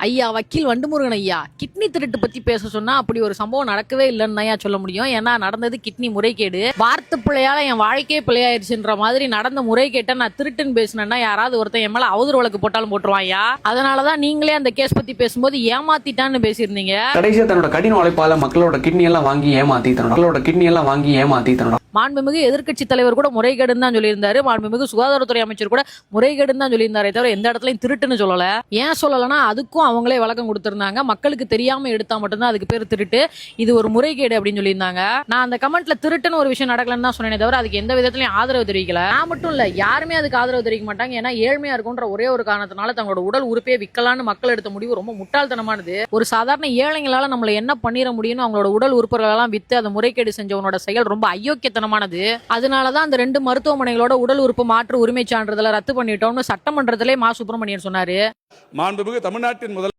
ஐயா வக்கீல் வண்டுமுருகன் ஐயா, கிட்னி திருட்டு பத்தி பேச சொன்னா அப்படி ஒரு சம்பவம் நடக்கவே இல்லைன்னு ஐயா சொல்ல முடியும். ஏன்னா நடந்தது கிட்னி முறைகேடு. வார்த்தை பிள்ளையால என் வாழ்க்கையே பிள்ளையாயிருச்சுன்ற மாதிரி நடந்த முறைகேட்ட நான் திருட்டுன்னு பேசினேன்னா யாராவது ஒருத்தன் என் மேல அவதூறு வழக்கு போட்டாலும் போட்டுருவான் ஐயா. அதனாலதான் நீங்களே அந்த கேஸ் பத்தி பேசும்போது ஏமாத்திட்டான்னு பேசியிருந்தீங்க. கடைசியா தன்னோட கடின உழைப்பால மக்களோட கிட்னி எல்லாம் வாங்கி ஏமாத்தி தன்னோட மாண்புமிகு எதிர்க்கட்சி தலைவர் கூட முறைகேடுன்னு தான் சொல்லியிருந்தாரு. மாண்புமிகு சுகாதாரத்துறை அமைச்சர் கூட முறைகேடுன்னு தான் சொல்லியிருந்தாரே தவிர எந்த இடத்துலயும் திருட்டுன்னு சொல்லல. ஏன் சொல்லலைன்னா அதுக்கும் அவங்களே விளக்கம் கொடுத்திருந்தாங்க. மக்களுக்கு தெரியாம எடுத்தா மட்டும்தான் அதுக்கு பேர் திருட்டு, இது ஒரு முறைகேடு அப்படின்னு சொல்லியிருந்தாங்க. நான் அந்த கமெண்ட்ல திருட்டுன்னு ஒரு விஷயம் நடக்கலன்னு தான் சொன்னேனே தவிர அதுக்கு எந்த விதத்திலையும் ஆதரவு தெரிவிக்கல. நான் மட்டும் இல்ல, யாருமே அதுக்கு ஆதரவு தெரிவிக்க மாட்டாங்க. ஏன்னா ஏழ்மையா இருக்குன்ற ஒரே ஒரு காரணத்தினால தங்களோட உடல் உறுப்பே விற்கலான்னு மக்கள் எடுத்த முடிவு ரொம்ப முட்டாள்தனமானது. ஒரு சாதாரண ஏழைங்களால நம்மள என்ன பண்ணிட முடியும்னு அவங்களோட உடல் உறுப்புகள் எல்லாம் வித்து அதை முறைகேடு செஞ்சவனோட செயல் ரொம்ப அயோக்கியத்தனமானது. அதனாலதான் அந்த 2 மருத்துவமனைகளோட உடல் உறுப்பு மாற்று உரிமை சான்றிதழை ரத்து பண்ணிட்டோம்னு சட்டமன்றத்திலே மா சுப்பிரமணியன் சொன்னாரு. மாண்புமிகு தமிழ்நாட்டின் முதல்